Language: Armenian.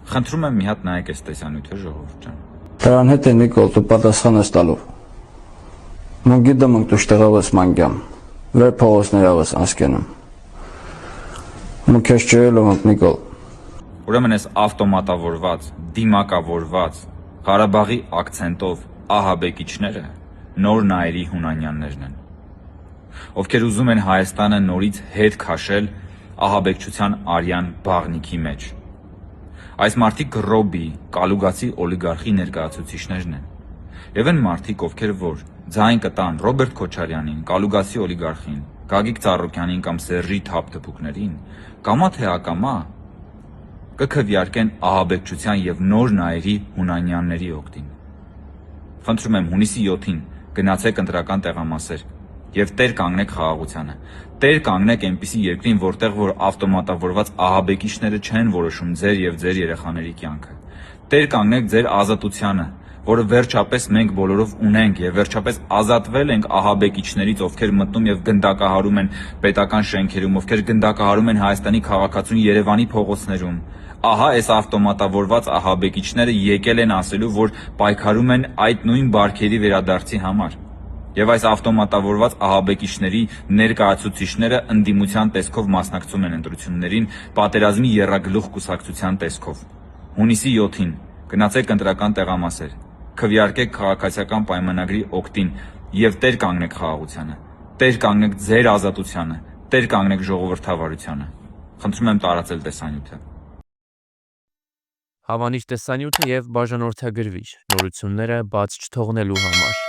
Խնդրում եմ մի հատ նայեք այս տեսանյութը, ժողովուրդ ջան։ Դրան հետ է Նիկոլ, դու պատասխան ես տալու։ Մենք գիտեմ ենք դու շտեղով ես մանգյամ, վեր փողոցներով ես անցկենում։ Մենք քեզ ջրելով ենք Նիկոլ։ Ուրեմն այս ավտոմատավորված, դիմակավորված, Ղարաբաղի ակցենտով ահաբեկիչները նոր նայերի հունանյաններն են, ովքեր ուզում են Հայաստանը նորից հետ քաշել ահաբեկչության արյան բաղնիքի մեջ։ Այս մարդիկ Ռոբի, Կալուգացի օլիգարխի ներկայացուցիչներն են։ Եվ են մարդիկ, ովքեր որ ձայն կտան Ռոբերտ Քոչարյանին, Կալուգացի օլիգարխին, Գագիկ Ծառուկյանին կամ Սերժի թափթփուկներին, կամա թե ակամա կքվեարկեն ահաբեկչության եւ նոր նայերի հունանյանների օգտին։ Խնդրում եմ հունիսի 7-ին գնացեք ընտրական տեղամասեր եւ տեր կանգնեք խաղաղությանը։ Տեր կանգնեք այնպիսի երկրին, որտեղ որ ավտոմատավորված ահաբեկիչները չեն որոշում ձեր եւ ձեր երեխաների կյանքը։ Տեր կանգնեք ձեր ազատությանը, որը վերջապես մենք բոլորով ունենք եւ վերջապես ազատվել ենք ահաբեկիչներից, ովքեր մտնում եւ գնդակահարում են պետական շենքերում, ովքեր գնդակահարում են Հայաստանի քաղաքացուն Երևանի փողոցներում։ Ահա այս ավտոմատավորված ահաբեկիչները եկել են ասելու, որ պայքարում են այդ նույն բարքերի վերադարձի համար։ Եվ այս ավտոմատավորված ահաբեկիչների ներկայացուցիչները ընդդիմության տեսքով մասնակցում են ընտրություններին պատերազմի եռագլուխ կուսակցության տեսքով։ Հունիսի 7-ին գնացեք ընտրական տեղամասեր, քվեարկեք քաղաքացիական պայմանագրի օգտին եւ տեր կանգնեք խաղաղությանը, տեր կանգնեք ձեր ազատությանը, տեր կանգնեք ժողովրդավարությանը։ Խնդրում եմ տարածել տեսանյութը։ Հավանիր տեսանյութը եւ բաժանորդագրվիր նորությունները բաց չթողնելու համար։